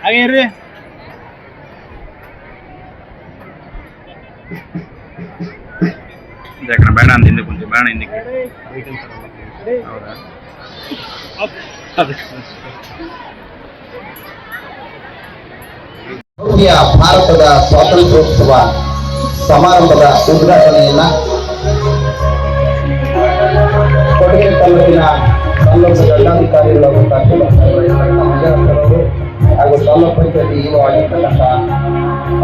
ಹಾಗೆ ಬೇಡ ಅಂತ ಹಿಂದೆ ಕುಂತಿ ಬೇಡ ಹಿಂದಕ್ಕೆ ಭಾರತದ ಸ್ವಾತಂತ್ರ್ಯೋತ್ಸವ ಸಮಾರಂಭದ ಉದ್ಘಾಟನೆಯನ್ನ ಕೊಡಗು ತಾಲೂಕಿನ ತಾಲೂಕು ದಂಡಾಧಿಕಾರಿಗಳ ಹಾಗೂ ತಾಲೂಕು ಪಂಚಾಯತಿ ಇಒ ಆಗಿರ್ತಕ್ಕಂಥ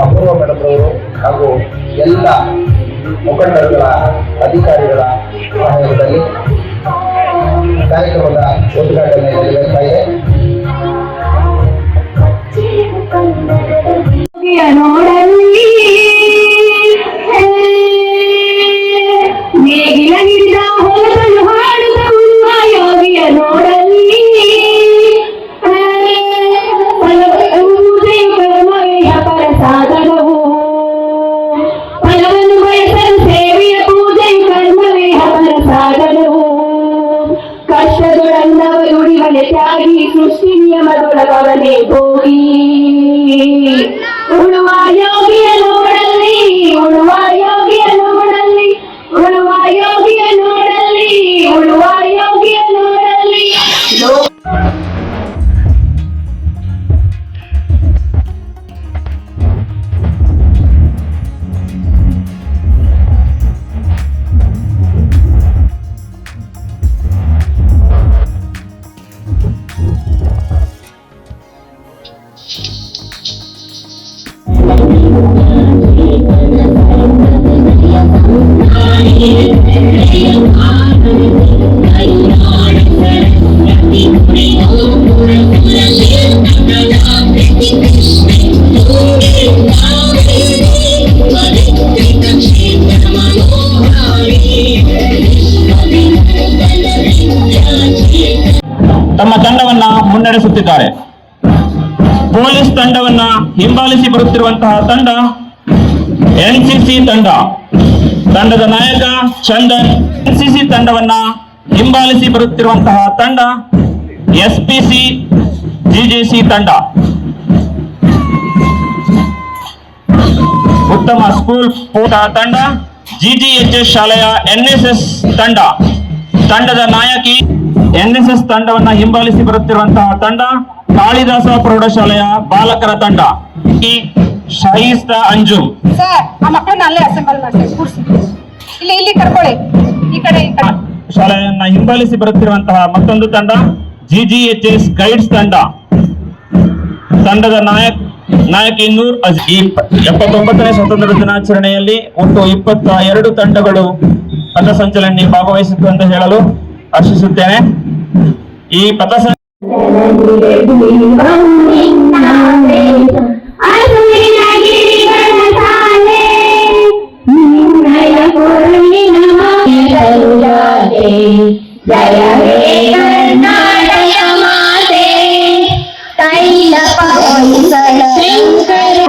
ಅಪೂರ್ವ ಮೇಡಮ್ರವರು ಹಾಗೂ ಎಲ್ಲ ಮುಖಂಡರುಗಳ ಅಧಿಕಾರಿಗಳ ಸಹಾಯದಲ್ಲಿ ಕಾರ್ಯಕ್ರಮದ ಉದ್ಘಾಟನೆ ನೆರವೇರ್ತಾ ಇದೆ. ನೇಗಿಲ ಹಿಡಿದ ಹೋಗಲು ಹಾಡುತ್ತ ಉಳುವ ಯೋಗಿಯ ನೋಡಲಿ ಪೂಜೆಯ ಪರಸಾಧನವು ಫಲವನ್ನು ಬಯಸಲು ಸೇವೆಯ ಪೂಜೆಯ ಕರ್ಮವೇ ಪರಸಾಧನವು ಕಷ್ಟದೊಳಂದವ ನುಡಿವಲೆ ತ್ಯಾಗಿ ಸೃಷ್ಟಿ ನಿಯಮದೊಳಗವನೇ ಹೋಗಿ ಉಳುವ ಯೋಗಿಯ ನೋಡಲ್ಲಿ ಉಳುವ ಯೋಗಿಯ ನೋಡಲ್ಲಿ ಉಳುವ ಯೋಗಿಯ ನೋಡಲ್ಲಿ ಉಳುವ ಯೋಗಿಯ ನೋಡಲ್ಲಿ ತಮ್ಮ ತಂಡವನ್ನ ಮುನ್ನಡೆಸುತ್ತಿದ್ದಾರೆ. ಪೊಲೀಸ್ ತಂಡವನ್ನ ಹಿಂಬಾಲಿಸಿ ಬರುತ್ತಿರುವಂತಹ ತಂಡ ಎನ್ಸಿಸಿ ತಂಡ. ತಂಡದ ನಾಯಕ ಚಂದನ್. ಎನ್ಸಿಸಿ ತಂಡವನ್ನ ಹಿಂಬಾಲಿಸಿ ಬರುತ್ತಿರುವಂತಹ ತಂಡ ಎಸ್ಪಿಸಿ ಜಿಜೆಸಿ ತಂಡ. ಉತ್ತಮ ಸ್ಕೂಲ್ ಪೋಟ ತಂಡ ಜಿಜಿಎಚ್ಎಸ್ ಶಾಲೆಯ ಎನ್ಎಸ್ಎಸ್ ತಂಡ. ತಂಡದ ನಾಯಕಿ ಎನ್ಎಸ್ಎಸ್ ತಂಡವನ್ನ ಹಿಂಬಾಲಿಸಿ ಬರುತ್ತಿರುವಂತಹ ತಂಡ ಕಾಳಿದಾಸ ಪ್ರೌಢಶಾಲೆಯ ಬಾಲಕರ ತಂಡ. ಈ ಶಾಯಿಸ್ತಾ ಅಂಜುಮ್ ಸರ್ ಆ ಮಕ್ಕಳನ್ನ ಅಲ್ಲೇ ಅಸೆಂಬಲ್ ಮಾಡ್ತಾರೆ ಕೂರಿಸಿ ಇಲ್ಲಿ ಇಲ್ಲಿ ಕರ್ಕೊಳ್ಳಿ ಈ ಕಡೆ ಶಾಲೆಯನ್ನ ಹಿಂಬಾಲಿಸಿ ಬರುತ್ತಿರುವಂತಹ ಮತ್ತೊಂದು ತಂಡ ಜಿಜಿಎಚ್ಎಸ್ ಗೈಡ್ಸ್ ತಂಡ. ತಂಡದ ನಾಯಕಿ ನೂರ್ ಅಜೀಬ್. 79ನೇ ಸ್ವಾತಂತ್ರ್ಯ ದಿನಾಚರಣೆಯಲ್ಲಿ ಒಟ್ಟು 22 ತಂಡಗಳು ಪಥಸಂಚಲನೆ ಭಾಗವಹಿಸಿತು ಅಂತ ಹೇಳಲು ಹರ್ಷಿಸುತ್ತೇನೆ. ಈ ಪಥಸಂಚಲನ ಜಯ ಹೇ ಕರ್ನಾಟಕ ಮಾತೆ ತೈಲ ಪವನ ಶಂಕರ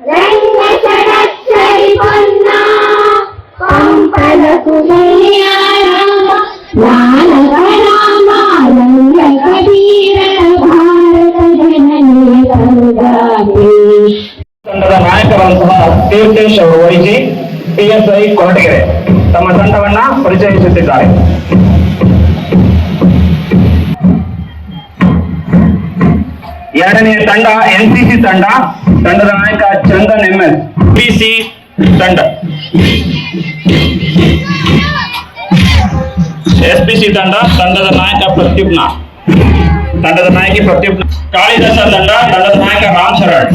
ರಂಗ ಷಡಕ್ಷರಿ ಪನ್ನ ಪಂಪನ ಸುಮಯ ರಾಮ ನಾನಕ ರಾಮ ರಂಗ ಕಬೀರ ಭಾರತ ಜನನಿ ಸಂಗಾತಿ. ತಂಡದ ನಾಯಕರಂತಹ ತೀರ್ಥೇಶ್ ಅವರು ವಹಿಸಿ PSI ಕೊರಟಗೆರೆ ತಮ್ಮ ತಂಡವನ್ನ ಪರಿಚಯಿಸುತ್ತಿದ್ದಾರೆ. ಎರಡನೇ ತಂಡ ಎನ್ಸಿಸಿ ತಂಡ. ತಂಡದ ನಾಯಕ ಚಂದನ್ MS. ಪಿಸಿ ತಂಡ ಎಸ್ಪಿಸಿ ತಂಡ. ತಂಡದ ನಾಯಕ ಪ್ರತ್ಯುಮ್ನ. ತಂಡದ ನಾಯಕಿ ಪ್ರದೀಪ್. ಕಾಳಿದಾಸ ತಂಡ, ತಂಡದ ನಾಯಕ ರಾಮ್ ಶರಣ್.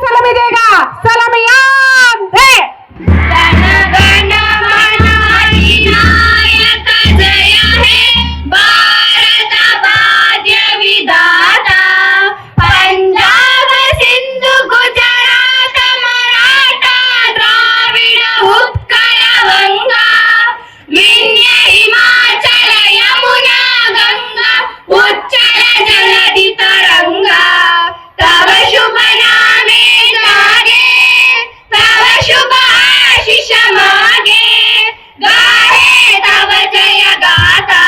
ಸಲಾಮಿದೇಗ ಸಲಾಮಿಯಾನ್ ಹೇ ಗಣ ಗಣ ಮನ ಅಧಿನಾಯಕ ಜಯ ಹೇ ಭಾರತ ಭಾಗ್ಯ ವಿಧಾತ ಪಂಜಾಬ ಸಿಂಧು ಗುಜರಾತ ಮರಾಠ ದ್ರಾವಿಡ ಉತ್ಕಲ ವಂಗ ವಿಂಧ್ಯ ಹಿಮಾಚಲ ಯಮುನಾ ಗಂಗಾ ಉಚ್ಚಲ ಜಲಧಿ ತರಂಗ ತವ ಶುಭ ನಾಮೇ ಜಾಗೆ ತವ ಶುಭ ಆಶಿಷ ಮಾಗೆ ಗಾಹೆ ತವ ಜಯ ಗಾತಾ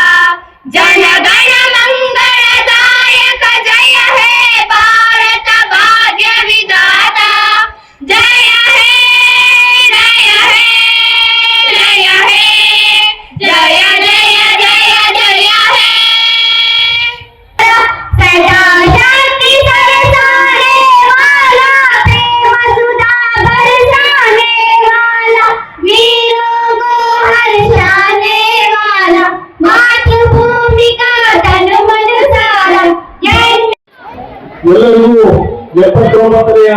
ಜನ ಗಣ ಮಂಗಳದಾಯಕ ಜಯ ಹೇ ಭಾರತ ಭಾಗ್ಯ ವಿಧಾತ ಜಯ ಹೇ ಜಯ ಹೇ ಜಯ ಹೇ ಜಯ ಜಯ ಜಯ ಜಯ ಹೇ सदा शांति बरसाने वाला प्रेम सुधा बरसाने वाला वीरों को हर्षाने वाला मातृभूमि का तन मन सारा जय ಎಲ್ಲರಿಗೂ 79ನೆಯ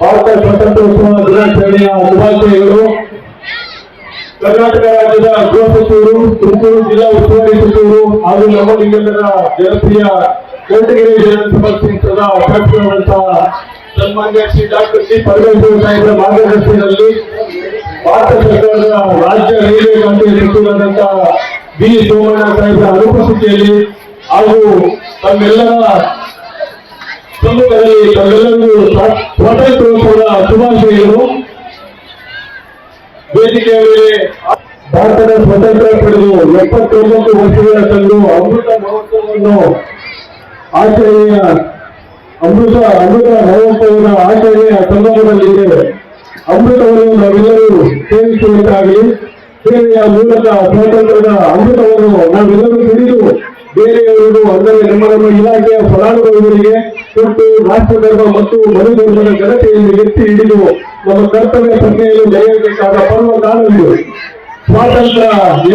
ಭಾರತ ಸ್ವಾತಂತ್ರ್ಯೋತ್ಸವ ದಿನಾಚರಣೆಯ ಶುಭಾಶಯಗಳು. ಕರ್ನಾಟಕ ರಾಜ್ಯದ ಗೃಹ ಸಚಿವರು, ತುಮಕೂರು ಜಿಲ್ಲಾ ಉಸ್ತುವಾರಿ ಸಚಿವರು ಹಾಗೂ ನಮ್ಮ ನಿಮ್ಮೆಲ್ಲರ ಜನಪ್ರಿಯ ಕೋಟಗೆರೆ ವಿಧಾನಸಭಾ ಕ್ಷೇತ್ರದ ಶಾಸಕರಾದಂತಹ ಸನ್ಮಾನ್ಯ ಶ್ರೀ ಡಾಕ್ಟರ್ ಸಿ ಪರಮೇಶ್ವರ ಸಾಹೇಬರ ಮಾರ್ಗದರ್ಶನದಲ್ಲಿ ಭಾರತ ಸರ್ಕಾರದ ರಾಜ್ಯ ರೈಲ್ವೆ ಖಾತೆಯ ಸಚಿವರಾದಂತಹ ಬಿ ಸೋಮಣ್ಣ ಸಾಹೇಬರ ಅನುಪಸ್ಥಿತಿಯಲ್ಲಿ ಹಾಗೂ ತಮ್ಮೆಲ್ಲರ ಸಮ್ಮುಖದಲ್ಲಿ ತಮ್ಮೆಲ್ಲರಿಗೂ ಸ್ವಾತಂತ್ರ್ಯೋತ್ಸವದ ಶುಭಾಶಯಗಳು. ವೇದಿಕೆಯ ಮೇಲೆ ಭಾರತದ ಸ್ವಾತಂತ್ರ್ಯ ಪಡೆದು 79 ವರ್ಷಗಳ ತಂದು ಅಮೃತ ಮಹೋತ್ಸವವನ್ನು ಆಚರಣೆಯ ಅಮೃತ ಮಹೋತ್ಸವದ ಆಚರಣೆಯ ಸಂದರ್ಭದಲ್ಲಿದೆ. ಅಮೃತವನ್ನು ನಾವೆಲ್ಲರೂ ಸೇವಿಸುವಂತಾಗಲಿ. ಸೇವೆಯ ಮೂಲಕ ಸ್ವಾತಂತ್ರ್ಯದ ಅಮೃತವನ್ನು ನಾವೆಲ್ಲರೂ ಹಿಡಿದು ಬೇರೆಯವರು ಅಂದರೆ ನಮ್ಮ ಇಲಾಖೆಯ ಫಲಾನುಭವಿಗಳಿಗೆ ಕೊಟ್ಟು ರಾಷ್ಟ್ರ ಧರ್ಮ ಮತ್ತು ಮನು ಧರ್ಮದ ಘನತೆಯನ್ನು ಎತ್ತಿ ಹಿಡಿದು ನಮ್ಮ ಕರ್ತವ್ಯ ಪ್ರಜ್ಞೆಯನ್ನು ಮೆರೆಯಬೇಕಾದ ಪರ್ವ ಕಾಲವಿದು. ಸ್ವಾತಂತ್ರ್ಯ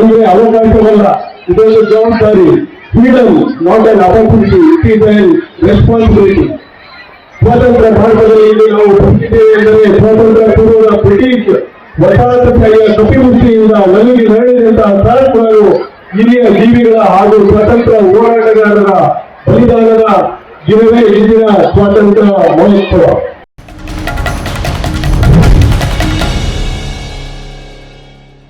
ಎಂದರೆ ಅವಕಾಶವಲ್ಲ, ಇದೊಂದು ಜವಾಬ್ದಾರಿ. Freedom not an opportunity, it is an responsibility. ಸ್ವಾತಂತ್ರ್ಯ ಭಾರತದಲ್ಲಿ ಇಲ್ಲಿ ನಾವು ಬದುಕಿದ್ದೇವೆ ಎಂದರೆ ಸ್ವಾತಂತ್ರ್ಯ ಪೂರ್ವದ ಬ್ರಿಟಿಷ್ ವಸಾಹತುಶಾಹಿಯ ಕಪಿಮುಷ್ಟಿಯಿಂದ ನಮಗೆ ನಡೆದಂತಹ ಸಾಹಸಗಳು ಹಿರಿಯ ಜೀವಿಗಳ ಹಾಗೂ ಸ್ವಾತಂತ್ರ್ಯ ಹೋರಾಟಗಾರರ ಬಲಿದಾನದ ದಿನವೇ ಇಂದಿನ ಸ್ವಾತಂತ್ರ್ಯ ಮಹೋತ್ಸವ.